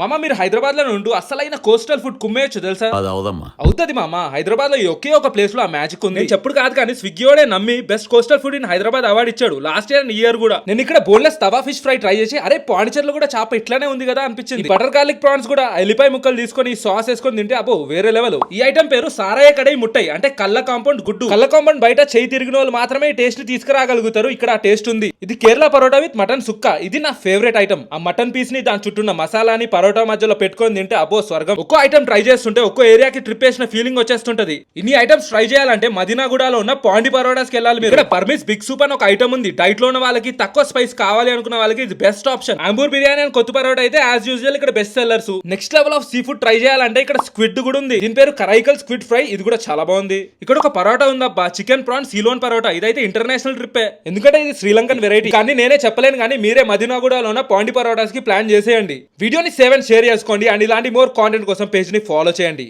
మామ మీరు హైదరాబాద్ లో ఉంటూ అసలైన కోస్టల్ ఫుడ్ కుమ్మేయచ్చు తెలుసా? అది అవదమ్మా. అవుతుంది మామ. హైదరాబాద్ లో ఒకే ఒక ప్లేస్ లో ఆ మ్యాజిక్ ఉంది. నేను చెప్పుడు కాదు కానీ స్విగ్గీ వాడే నమ్మి best coastal food in Hyderabad award ఇచ్చాడు లాస్ట్ ఇయర్ అండ్ ఇయర్ కూడా. నేను ఇక్కడ బోన్లెస్ తవా ఫిష్ ఫ్రై ట్రై చేసి అరే పాండిచేరిలో కూడా చాప ఇట్లానే ఉంది కదా అనిపించింది. బటర్ గార్లిక్ ప్రాన్స్ కూడా ఎల్లిపాయ ముక్కలు తీసుకొని సాస్ వేసుకొని తింటే అబ్బో వేరే లెవెల్. ఈ ఐటమ్ పేరు సారాయ కడై ముట్టై, అంటే కళ్ళ కాంపౌండ్ గుడ్డు. కళ్ళ కాంపౌండ్ బయట చేయి తిరిగిన వాళ్ళు మాత్రమే టేస్ట్ తీసుకురాగలుగుతారు. ఇక్కడ ఆ టేస్ట్ ఉంది. ఇది కేరళ పరోటా విత్ మటన్ సుక్క. ఇది నా ఫేవరెట్ ఐటమ్. ఆ మటన్ పీస్ ని దాని చుట్టూ మసాలాని పరోటా మధ్యలో పెట్టుకొని తింటే అబ్బో స్వర్గం. ఒక్కో ఐటమ్ ట్రై చేస్తుంటే ఒక్కో ఏరియాకి ట్రిప్ వేసిన ఫీలింగ్ వచ్చేస్తుంటది. ఇన్ని ఐటమ్స్ ట్రై చేయాలంటే మదీనాగూడలో ఉన్న పాండి పరోటాస్ కి వెళ్ళాలి. ఇక్కడ పర్మిస్ బిగ్ సూప్ అని ఒక ఐటమ్ ఉంది. డైట్ లో ఉన్న వాళ్ళకి, తక్కువ స్పైస్ కావాలి అనుకున్న వాళ్ళకి ఇది best option. Ambur biryani and కొత్త పరోటా అయితే యాజ్ యూజువల్ ఇక్కడ best sellers. Next level of sea food try చేయాలంటే ఇక్కడ స్క్విడ్ కూడా ఉంది. దీని పేరు కరైకల్ స్క్విడ్ ఫ్రై. ఇది కూడా చాలా బాగుంది. ఇక్కడ ఒక parotta ఉందబ్బా, chicken PRAN Ceylon parotta. ఇదైతే ఇంటర్నేషనల్ ట్రిప్. ఎందుకంటే ఇది శ్రీలంకన్ వెరైటీ. కానీ నేనే చెప్పలేను, కానీ మీరే మదీనాగూడలో ఉన్న పాండి పరోటాస్ కి ప్లాన్ చేసేయండి. వీడియోని సేవ్ అండ్ షేర్ చేసుకోండి అండ్ ఇలాంటి మోర్ కాంటెంట్ కోసం పేజ్ ని ఫాలో చేయండి.